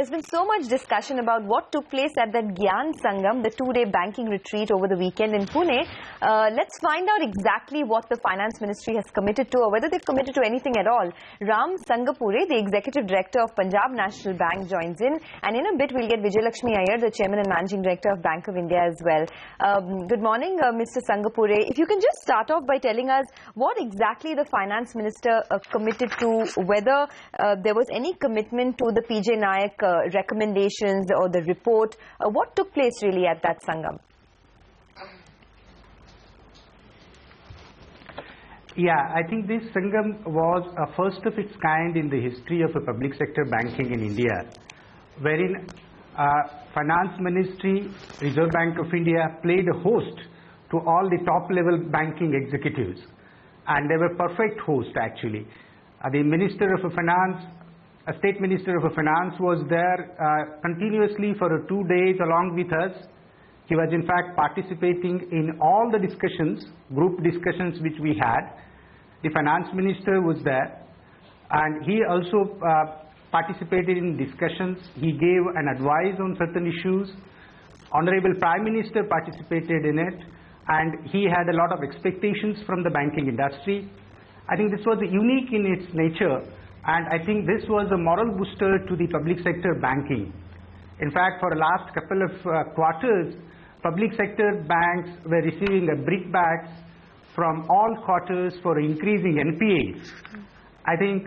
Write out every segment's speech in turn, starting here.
there's been so much discussion about what took place at that Gyan Sangam, the two-day banking retreat over the weekend in Pune. Let's find out exactly what the Finance Ministry has committed to, or whether they've committed to anything at all. Rajan, the Executive Director of Punjab National Bank, joins in. And in a bit, we'll get Iyer, the Chairman and Managing Director of Bank of India as well. Good morning, Mr. Sangapure. If you can just start off by telling us what exactly the Finance Minister committed to, whether there was any commitment to the PJ Nayak recommendations or the report. What took place really at that Sangam? Yeah, I think this Sangam was a first of its kind in the history of a public sector banking in India, wherein Finance Ministry, Reserve Bank of India played a host to all the top level banking executives, and they were perfect hosts actually. The Minister of Finance, a State Minister of Finance was there continuously for 2 days along with us. He was in fact participating in all the discussions, group discussions which we had. The Finance Minister was there, and he also participated in discussions. He gave an advice on certain issues. Honorable Prime Minister participated in it, and he had a lot of expectations from the banking industry. I think this was unique in its nature, and I think this was a moral booster to the public sector banking. In fact, for the last couple of quarters, public sector banks were receiving brickbats from all quarters for increasing NPAs. I think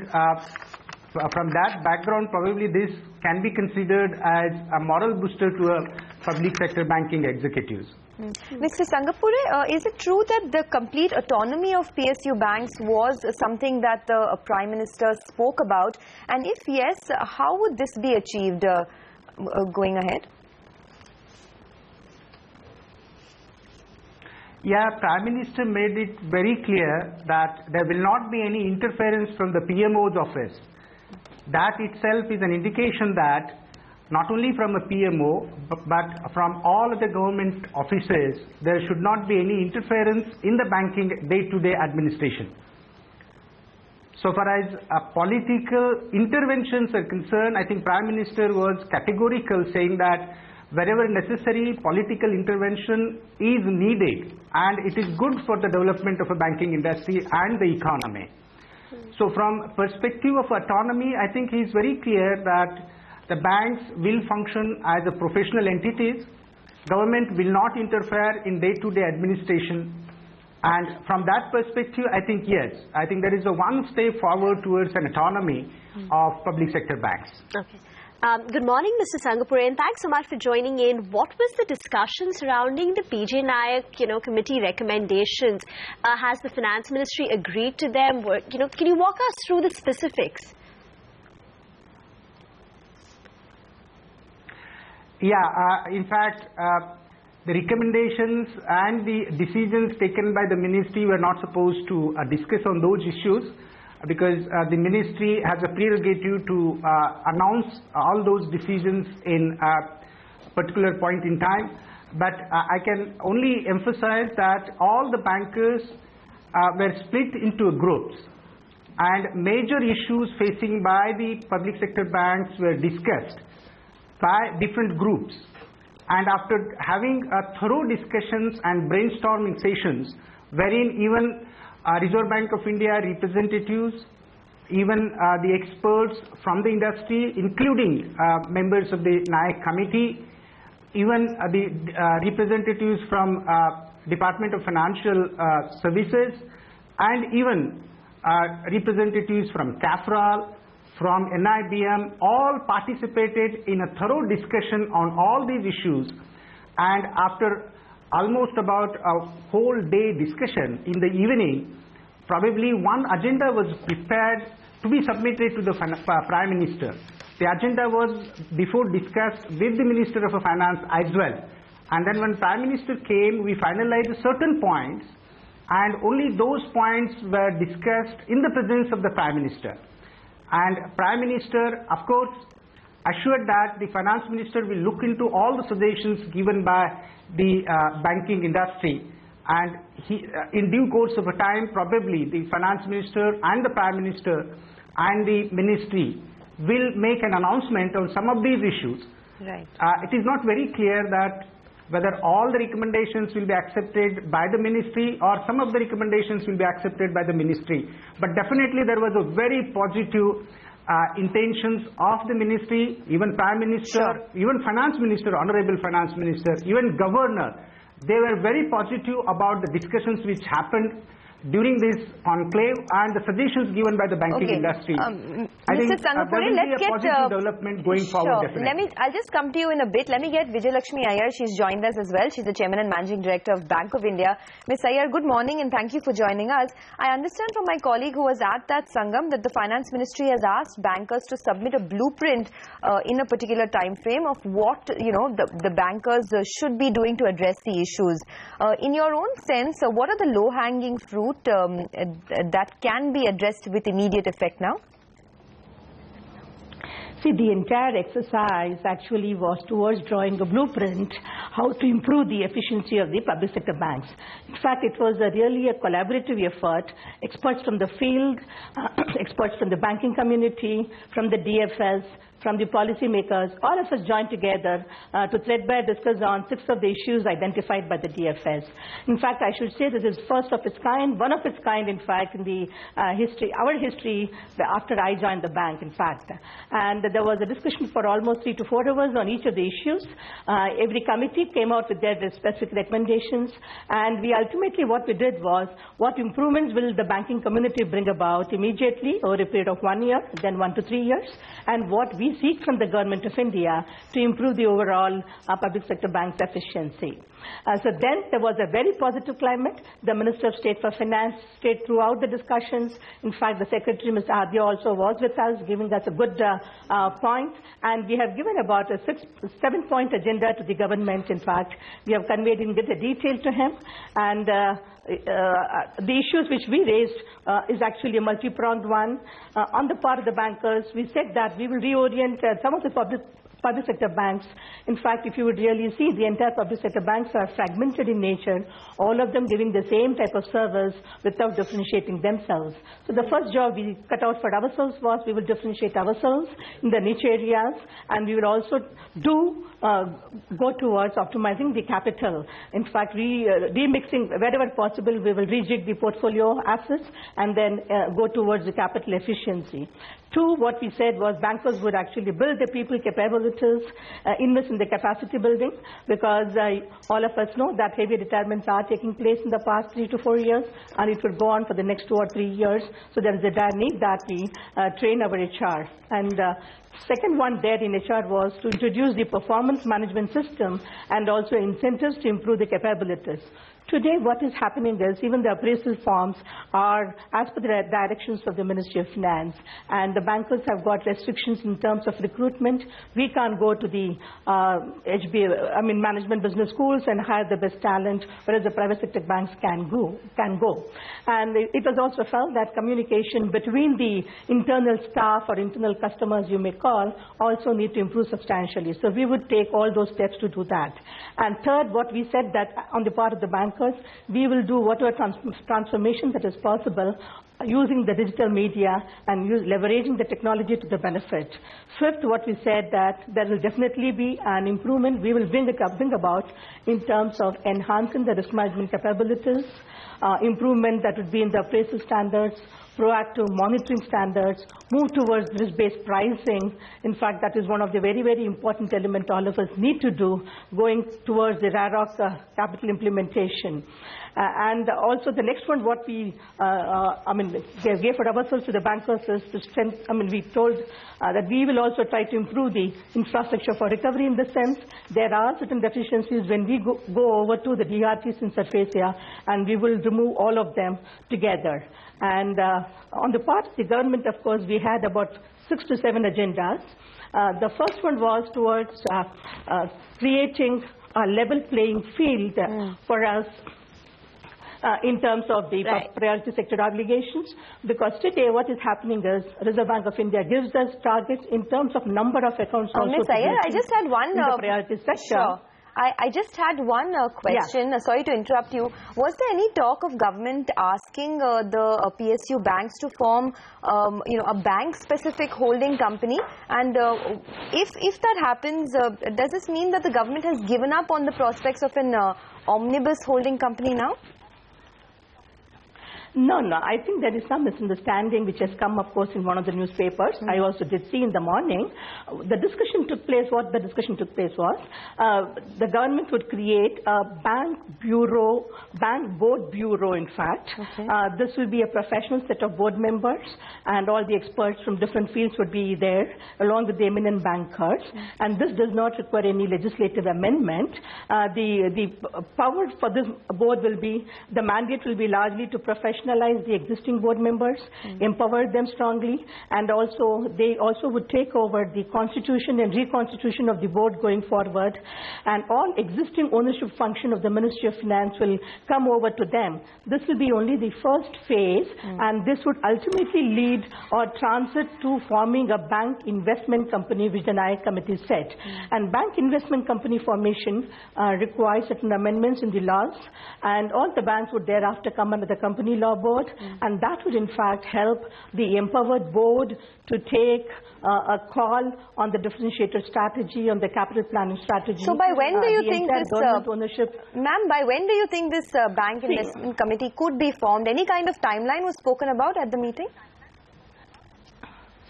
from that background, probably this can be considered as a moral booster to public sector banking executives. Mr. Sangapure, is it true that the complete autonomy of PSU banks was something that the Prime Minister spoke about? And if yes, how would this be achieved going ahead? Yeah, Prime Minister made it very clear that there will not be any interference from the PMO's office. That itself is an indication that not only from a PMO, but from all of the government offices, there should not be any interference in the banking day-to-day administration. So far as political interventions are concerned, I think Prime Minister was categorical, saying that wherever necessary, political intervention is needed, and it is good for the development of a banking industry and the economy. So from perspective of autonomy, I think he is very clear that the banks will function as a professional entities. Government will not interfere in day-to-day administration. And from that perspective, I think yes, I think there is a one step forward towards an autonomy of public sector banks. Okay. Good morning, Mr. Sangapure, and thanks so much for joining in. What was the discussion surrounding the PJ Nayak, committee recommendations? Has the Finance Ministry agreed to them? Can you walk us through the specifics? Yeah, in fact, the recommendations and the decisions taken by the ministry were not supposed to discuss on those issues, because the ministry has a prerogative to announce all those decisions in a particular point in time. But I can only emphasize that all the bankers were split into groups, and major issues facing by the public sector banks were discussed by different groups, and after having thorough discussions and brainstorming sessions, wherein even Reserve Bank of India representatives, even the experts from the industry, including members of the Nayak committee, even the representatives from Department of Financial Services, and even representatives from CAFRAL, from NIBM, all participated in a thorough discussion on all these issues. And after almost about a whole day discussion, in the evening, probably one agenda was prepared to be submitted to the Prime Minister. The agenda was before discussed with the Minister of Finance as well. And then when Prime Minister came, we finalized certain points, and only those points were discussed in the presence of the Prime Minister. And Prime Minister, of course, assured that the Finance Minister will look into all the suggestions given by the banking industry, and in due course of a time, probably the Finance Minister and the Prime Minister and the Ministry will make an announcement on some of these issues. Right. It is not very clear that whether all the recommendations will be accepted by the ministry or some of the recommendations will be accepted by the ministry. But definitely there was a very positive intentions of the ministry, even Prime Minister, even Finance Minister, Honorable Finance Minister, even Governor. They were very positive about the discussions which happened during this conclave and the suggestions given by the banking industry. I think there will be a positive development going forward. Definitely. I'll just come to you in a bit. Let me get Vijayalakshmi Iyer. She's joined us as well. She's the Chairman and Managing Director of Bank of India. Ms. Iyer, good morning and thank you for joining us. I understand from my colleague who was at that Sangam that the Finance Ministry has asked bankers to submit a blueprint in a particular time frame of what the bankers should be doing to address the issues. In your own sense, what are the low-hanging fruit that can be addressed with immediate effect now? See, the entire exercise actually was towards drawing a blueprint how to improve the efficiency of the public sector banks. In fact, it was really a collaborative effort. Experts from the field, experts from the banking community, from the DFS, from the policymakers, all of us joined together to threadbare discuss on 6 of the issues identified by the DFS. In fact, I should say this is first of its kind, one of its kind, in fact, in the our history after I joined the bank, in fact. And there was a discussion for almost 3 to 4 hours on each of the issues. Every committee came out with their specific recommendations, and we ultimately what we did was what improvements will the banking community bring about immediately over a period of 1 year, then 1 to 3 years, and what we seek from the Government of India to improve the overall public sector bank's efficiency. So then there was a very positive climate. The Minister of State for Finance stayed throughout the discussions. In fact, the Secretary, Mr. Adya, also was with us, giving us a good point. And we have given about a 7-point agenda to the government. In fact, we have conveyed in greater detail to him. And the issues which we raised is actually a multi-pronged one. On the part of the bankers, we said that we will reorient some of the public sector banks. In fact, if you would really see, the entire public sector banks are fragmented in nature, all of them giving the same type of service without differentiating themselves. So the first job we cut out for ourselves was we will differentiate ourselves in the niche areas, and we will also go towards optimizing the capital. In fact, remixing wherever possible, we will rejig the portfolio assets and then go towards the capital efficiency. 2, what we said was bankers would actually build the people capabilities, invest in the capacity building, because all of us know that heavy retirements are taking place in the past 3 to 4 years, and it will go on for the next 2 or 3 years. So there is a dire need that we train our HR. And second one there in HR was to introduce the performance management system and also incentives to improve the capabilities. Today, what is happening is even the appraisal forms are as per the directions of the Ministry of Finance, and the bankers have got restrictions in terms of recruitment. We can't go to the management business schools and hire the best talent, whereas the private sector banks can go. And it was also felt that communication between the internal staff or internal customers, you may call, also need to improve substantially. So we would take all those steps to do that. And third, what we said that on the part of the bankers, we will do whatever transformation that is possible using the digital media and leveraging the technology to the benefit. Fifth, what we said that there will definitely be an improvement we will bring about in terms of enhancing the risk management capabilities, improvement that would be in the appraisal standards, proactive monitoring standards, move towards risk-based pricing. In fact, that is one of the very, very important elements all of us need to do, going towards the RAROC capital implementation. And also the next one, what we gave for ourselves to the bankers is to strengthen, we told that we will also try to improve the infrastructure for recovery in the sense there are certain deficiencies when we go over to the DRTs in surface area, and we will remove all of them together. And on the part of the government, of course, we had about 6 to 7 agendas. The first one was towards creating a level playing field for us in terms of the priority sector obligations, because today what is happening is Reserve Bank of India gives us targets in terms of number of accounts. Ms. Iyer, I just had one in the priority sector. Sure. I just had one question. Sorry to interrupt you. Was there any talk of government asking the PSU banks to form, a bank-specific holding company? And if that happens, does this mean that the government has given up on the prospects of an omnibus holding company now? No. I think there is some misunderstanding which has come, of course, in one of the newspapers. I also did see in the morning. What the discussion took place was, the government would create a bank board bureau, in fact. Okay. This will be a professional set of board members, and all the experts from different fields would be there, along with the eminent bankers. And this does not require any legislative amendment. The power for this board will be, the mandate will be largely to professionalize the existing board members, empower them strongly, and also they also would take over the constitution and reconstitution of the board going forward, and all existing ownership function of the Ministry of Finance will come over to them. This will be only the first phase, and this would ultimately lead or transit to forming a bank investment company, which the Nayak committee said. And bank investment company formation requires certain amendments in the laws, and all the banks would thereafter come under the company law board, and that would in fact help the empowered board to take a call on the differentiator strategy, on the capital planning strategy. So by when do you think this, ownership? Ma'am, by when do you think this bank investment committee could be formed? Any kind of timeline was spoken about at the meeting?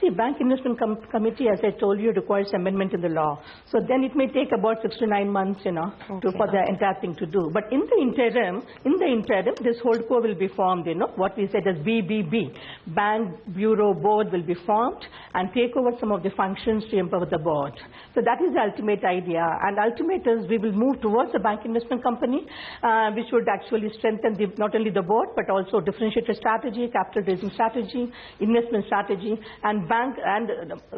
See, Bank Investment Committee, as I told you, requires amendment in the law. So then it may take about 6 to 9 months, for the entire thing to do. But in the interim, this holdco will be formed, what we said as BBB, Bank Bureau Board will be formed and take over some of the functions to empower the board. So that is the ultimate idea. And ultimate is we will move towards the Bank Investment Company, which would actually strengthen not only the board, but also differentiator strategy, capital raising strategy, investment strategy, and bank and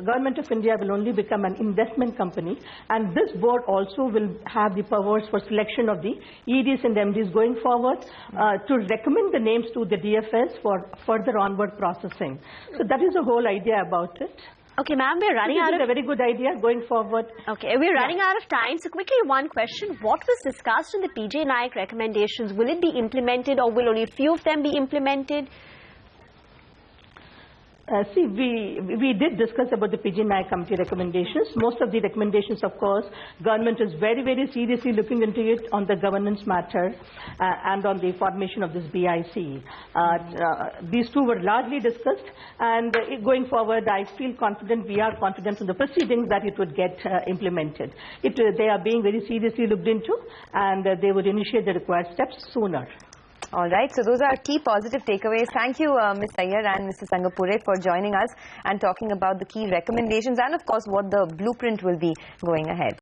Government of India will only become an investment company, and this board also will have the powers for selection of the EDs and MDs going forward, to recommend the names to the DFS for further onward processing. So that is the whole idea about it. Okay, ma'am, we're running out of... This is a very good idea going forward. Okay, we're running out of time. So quickly, one question. What was discussed in the PJ Nayak recommendations? Will it be implemented, or will only a few of them be implemented? See, we did discuss about the PJ Nayak committee recommendations. Most of the recommendations, of course, government is very, very seriously looking into it on the governance matter and on the formation of this BIC. These two were largely discussed, and going forward, I feel confident, we are confident from the proceedings that it would get implemented. They are being very seriously looked into, and they would initiate the required steps sooner. All right, so those are key positive takeaways. Thank you, Ms. Iyer and Mr. Sangapure, for joining us and talking about the key recommendations and, of course, what the blueprint will be going ahead.